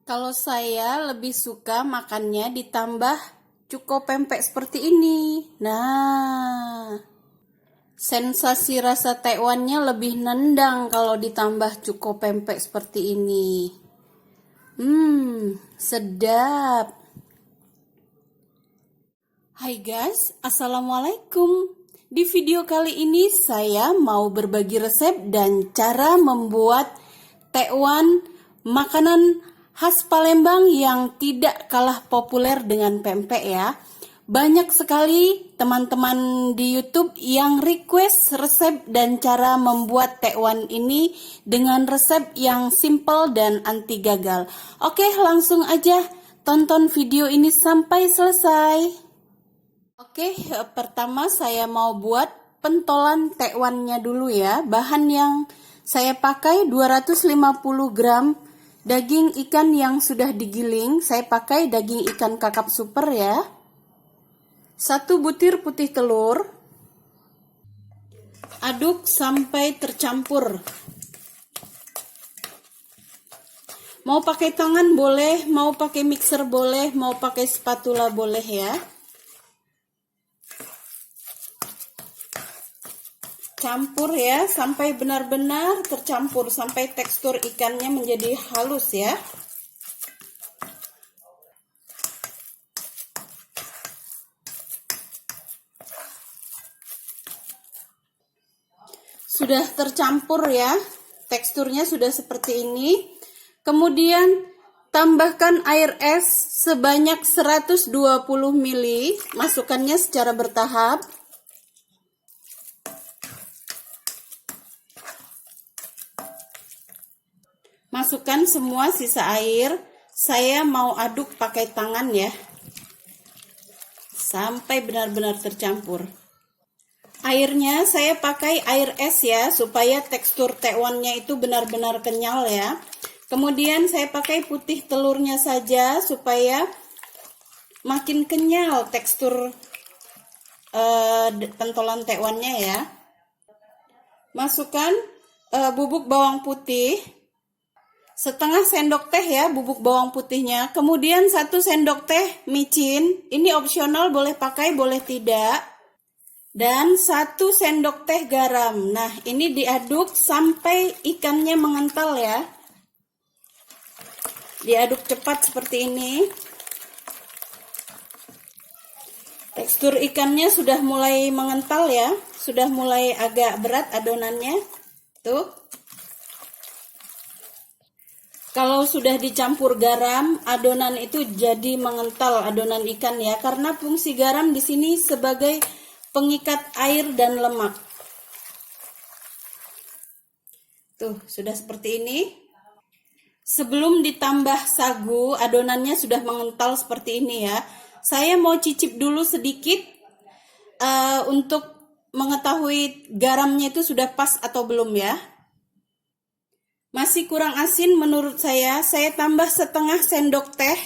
Kalau saya lebih suka makannya ditambah cuko pempek seperti ini. Nah, sensasi rasa tekwannya lebih nendang kalau ditambah cuko pempek seperti ini. Sedap. Hai guys, Assalamualaikum. Di video kali ini saya mau berbagi resep dan cara membuat tekwan, makanan khas Palembang yang tidak kalah populer dengan pempek ya. Banyak sekali teman-teman di YouTube yang request resep dan cara membuat tekwan ini dengan resep yang simple dan anti gagal. Oke, langsung aja tonton video ini sampai selesai. Oke, pertama saya mau buat pentolan tekwannya dulu ya. Bahan yang saya pakai 250 gram daging ikan yang sudah digiling. Saya pakai daging ikan kakap super ya. 1 butir putih telur. Aduk sampai tercampur. Mau pakai tangan boleh, mau pakai mixer boleh, mau pakai spatula boleh ya. Campur ya sampai benar-benar tercampur, sampai tekstur ikannya menjadi halus ya. Sudah tercampur ya, teksturnya sudah seperti ini. Kemudian tambahkan air es sebanyak 120 ml, masukkannya secara bertahap. Masukkan semua sisa air. Saya mau aduk pakai tangan ya, sampai benar-benar tercampur. Airnya saya pakai air es ya, supaya tekstur tekwannya itu benar-benar kenyal ya. Kemudian saya pakai putih telurnya saja, supaya makin kenyal tekstur pentolan tekwannya ya. Masukkan bubuk bawang putih. Setengah sendok teh ya bubuk bawang putihnya. Kemudian 1 sendok teh micin. Ini opsional, boleh pakai boleh tidak. Dan 1 sendok teh garam. Nah, ini diaduk sampai ikannya mengental ya. Diaduk cepat seperti ini. Tekstur ikannya sudah mulai mengental ya. Sudah mulai agak berat adonannya. Tuh. Kalau sudah dicampur garam, adonan itu jadi mengental, adonan ikan ya, karena fungsi garam di sini sebagai pengikat air dan lemak. Tuh, sudah seperti ini. Sebelum ditambah sagu, adonannya sudah mengental seperti ini ya. Saya mau cicip dulu sedikit untuk mengetahui garamnya itu sudah pas atau belum ya. Masih kurang asin menurut saya tambah setengah sendok teh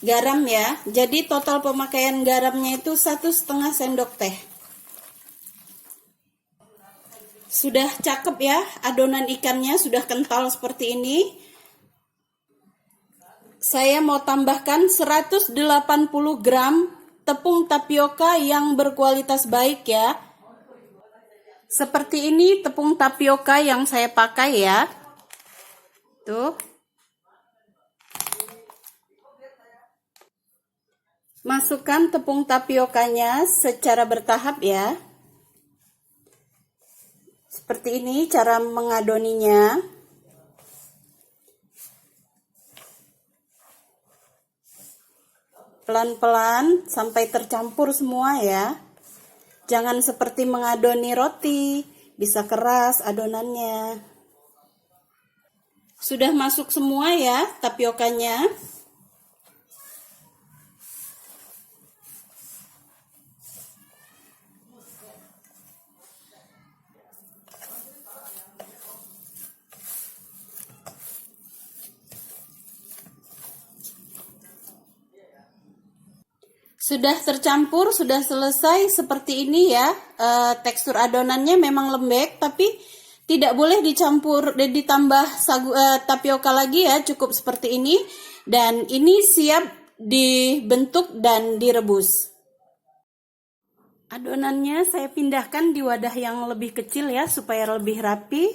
garam ya. Jadi total pemakaian garamnya itu 1,5 sendok teh. Sudah cakep ya, adonan ikannya sudah kental seperti ini. Saya mau tambahkan 180 gram tepung tapioka yang berkualitas baik ya. Seperti ini tepung tapioka yang saya pakai ya. Tuh. Masukkan tepung tapiokanya secara bertahap ya. Seperti ini cara mengadoninya. Pelan-pelan sampai tercampur semua ya. Jangan seperti mengadoni roti, bisa keras adonannya. Sudah masuk semua ya tapiokanya. Sudah tercampur, sudah selesai seperti ini ya. Tekstur adonannya memang lembek, tapi Tidak boleh dicampur dan ditambah tapioka lagi ya, cukup seperti ini. Dan ini siap dibentuk dan direbus. Adonannya saya pindahkan di wadah yang lebih kecil ya, supaya lebih rapi.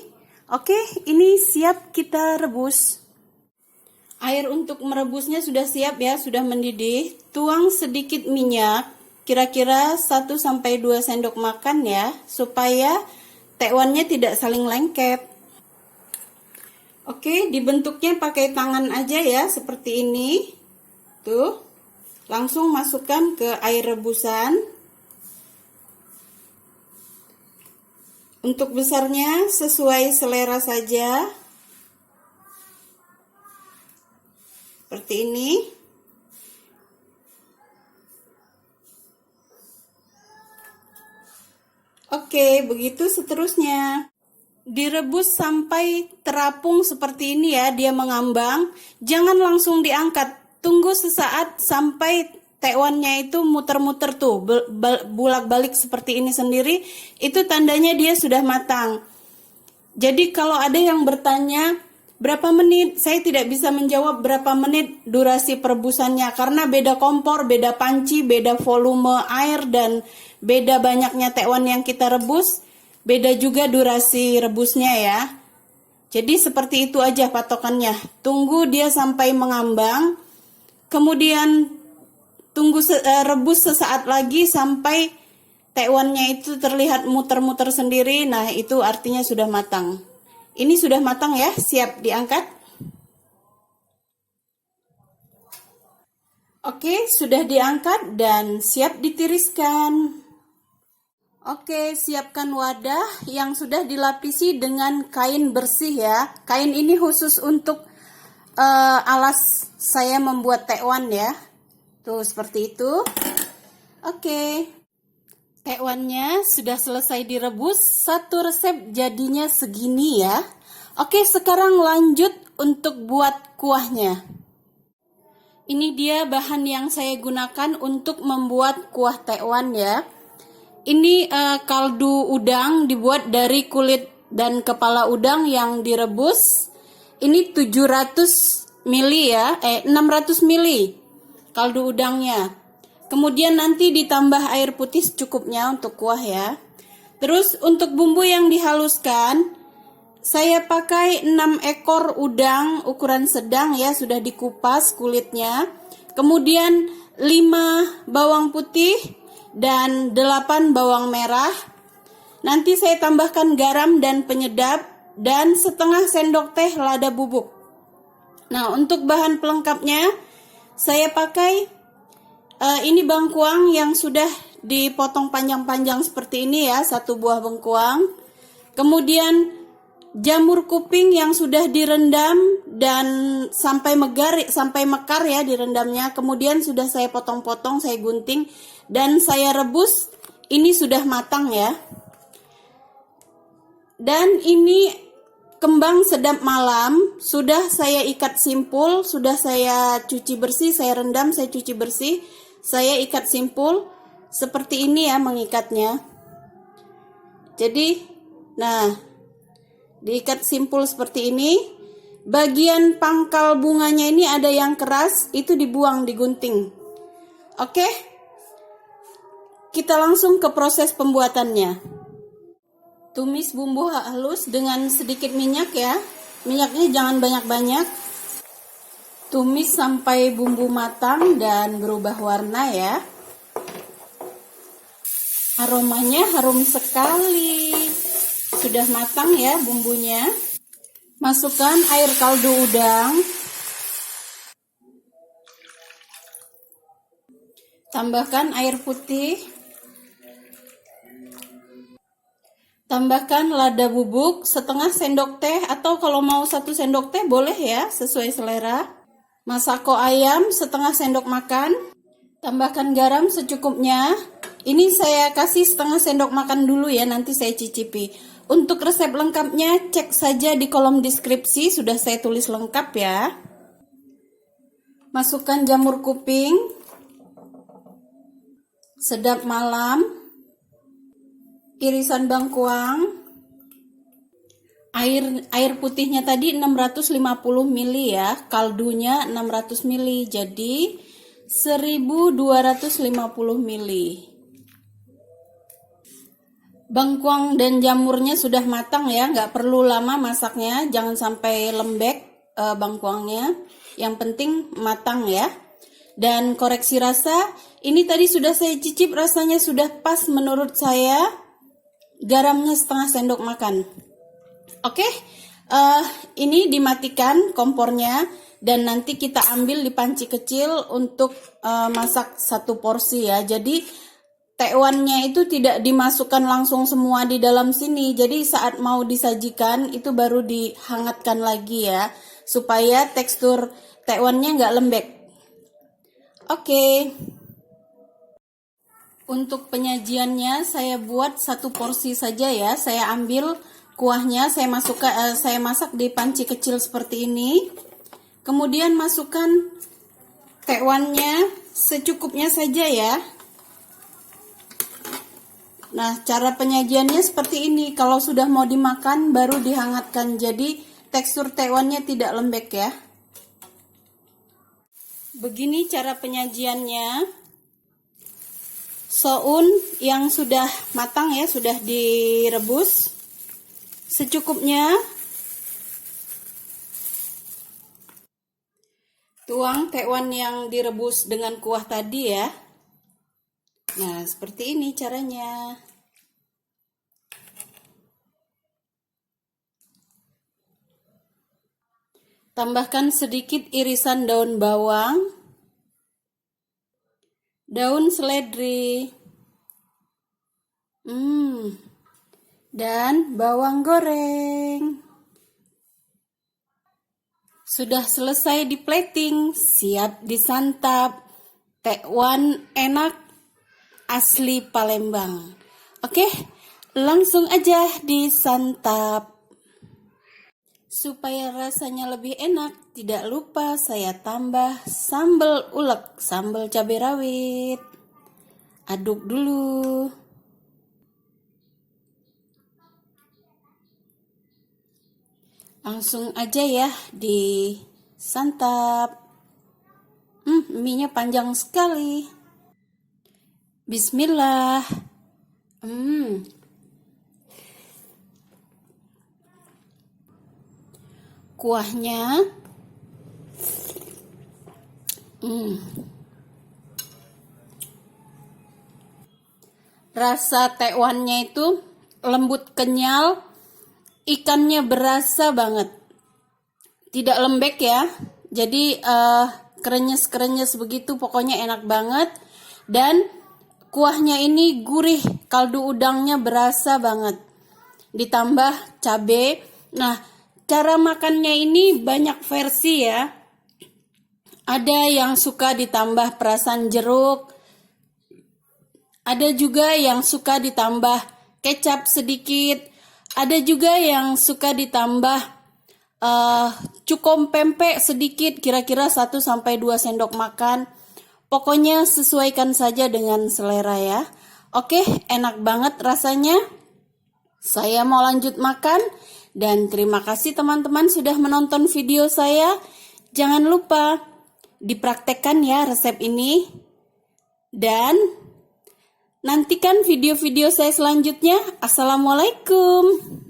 Oke, ini siap kita rebus. Air untuk merebusnya sudah siap ya, sudah mendidih. Tuang sedikit minyak, kira-kira 1-2 sendok makan ya, supaya tekwannya tidak saling lengket. Oke, dibentuknya pakai tangan aja ya, seperti ini. Tuh, langsung masukkan ke air rebusan. Untuk besarnya sesuai selera saja. Seperti ini. Oke, begitu seterusnya. Direbus sampai terapung seperti ini ya, dia mengambang. Jangan langsung diangkat. Tunggu sesaat sampai tekwannya itu muter-muter tuh, bolak-balik seperti ini sendiri. Itu tandanya dia sudah matang. Jadi kalau ada yang bertanya, berapa menit? Saya tidak bisa menjawab berapa menit durasi perebusannya karena beda kompor, beda panci, beda volume air, dan beda banyaknya tekwan yang kita rebus, beda juga durasi rebusnya ya. Jadi seperti itu aja patokannya. Tunggu dia sampai mengambang, kemudian tunggu rebus sesaat lagi sampai tekwannya itu terlihat muter-muter sendiri. Nah, itu artinya sudah matang. Ini sudah matang ya, siap diangkat. Oke, sudah diangkat dan siap ditiriskan. Oke, siapkan wadah yang sudah dilapisi dengan kain bersih ya. Kain ini khusus untuk alas saya membuat tekwan ya. Tuh, seperti itu. Oke. Tekwannya sudah selesai direbus, satu resep jadinya segini ya. Oke, sekarang lanjut untuk buat kuahnya. Ini dia bahan yang saya gunakan untuk membuat kuah tekwan ya. Ini kaldu udang dibuat dari kulit dan kepala udang yang direbus. Ini 700 ml ya, 600 ml kaldu udangnya. Kemudian nanti ditambah air putih secukupnya untuk kuah ya. Terus untuk bumbu yang dihaluskan, saya pakai 6 ekor udang ukuran sedang ya, sudah dikupas kulitnya. Kemudian 5 bawang putih dan 8 bawang merah. Nanti saya tambahkan garam dan penyedap dan setengah sendok teh lada bubuk. Nah, untuk bahan pelengkapnya saya pakai ini bengkuang yang sudah dipotong panjang-panjang seperti ini ya, 1 buah bengkuang. Kemudian jamur kuping yang sudah direndam dan sampai mekar ya direndamnya. Kemudian sudah saya potong-potong, saya gunting dan saya rebus. Ini sudah matang ya. Dan ini kembang sedap malam sudah saya ikat simpul, sudah saya cuci bersih, saya rendam, saya cuci bersih. Saya ikat simpul seperti ini ya mengikatnya. Jadi, nah, diikat simpul seperti ini. Bagian pangkal bunganya ini ada yang keras, itu dibuang, digunting. Oke, kita langsung ke proses pembuatannya. Tumis bumbu halus dengan sedikit minyak ya. Minyaknya jangan banyak-banyak. Tumis sampai bumbu matang dan berubah warna ya. Aromanya harum sekali. Sudah matang ya bumbunya. Masukkan air kaldu udang. Tambahkan air putih. Tambahkan lada bubuk setengah sendok teh, atau kalau mau 1 sendok teh boleh ya, sesuai selera. Masako ayam setengah sendok makan. Tambahkan garam secukupnya. Ini saya kasih setengah sendok makan dulu ya, nanti saya cicipi. Untuk resep lengkapnya cek saja di kolom deskripsi, sudah saya tulis lengkap ya. Masukkan jamur kuping, sedap malam, irisan bengkuang, Air putihnya tadi 650 ml ya, kaldunya 600 ml, jadi 1250 ml. Bengkuang dan jamurnya sudah matang ya, nggak perlu lama masaknya, jangan sampai lembek bengkuangnya, yang penting matang ya. Dan koreksi rasa, ini tadi sudah saya cicip, rasanya sudah pas menurut saya, garamnya setengah sendok makan. Oke, ini dimatikan kompornya dan nanti kita ambil di panci kecil untuk masak satu porsi ya. Jadi tekwannya itu tidak dimasukkan langsung semua di dalam sini. Jadi saat mau disajikan itu baru dihangatkan lagi ya, supaya tekstur tekwannya nggak lembek. Oke. Untuk penyajiannya saya buat satu porsi saja ya. Saya ambil kuahnya, saya masak di panci kecil seperti ini. Kemudian masukkan tekwannya secukupnya saja ya. Nah, cara penyajiannya seperti ini. Kalau sudah mau dimakan baru dihangatkan. Jadi tekstur tekwannya tidak lembek ya. Begini cara penyajiannya. Soun yang sudah matang ya, sudah direbus secukupnya. Tuang tekwan yang direbus dengan kuah tadi ya. Nah, seperti ini caranya. Tambahkan sedikit irisan daun bawang, daun seledri, dan bawang goreng. Sudah selesai di plating, siap disantap. Tekwan enak asli Palembang. Oke, langsung aja disantap. Supaya rasanya lebih enak, tidak lupa saya tambah sambal ulek, sambal cabai rawit. Aduk dulu. Langsung aja ya disantap. Mie-nya panjang sekali. Bismillah. Kuahnya rasa tekwannya itu lembut kenyal, ikannya berasa banget, tidak lembek ya, jadi krenyes-krenyes begitu, pokoknya enak banget. Dan kuahnya ini gurih, kaldu udangnya berasa banget, ditambah cabai. Nah, cara makannya ini banyak versi ya. Ada yang suka ditambah perasan jeruk, ada juga yang suka ditambah kecap sedikit, ada juga yang suka ditambah cukom pempek sedikit, kira-kira 1-2 sendok makan. Pokoknya sesuaikan saja dengan selera ya. Oke, enak banget rasanya. Saya mau lanjut makan. Dan terima kasih teman-teman sudah menonton video saya. Jangan lupa dipraktekkan ya resep ini. Dan nantikan video-video saya selanjutnya. Assalamualaikum.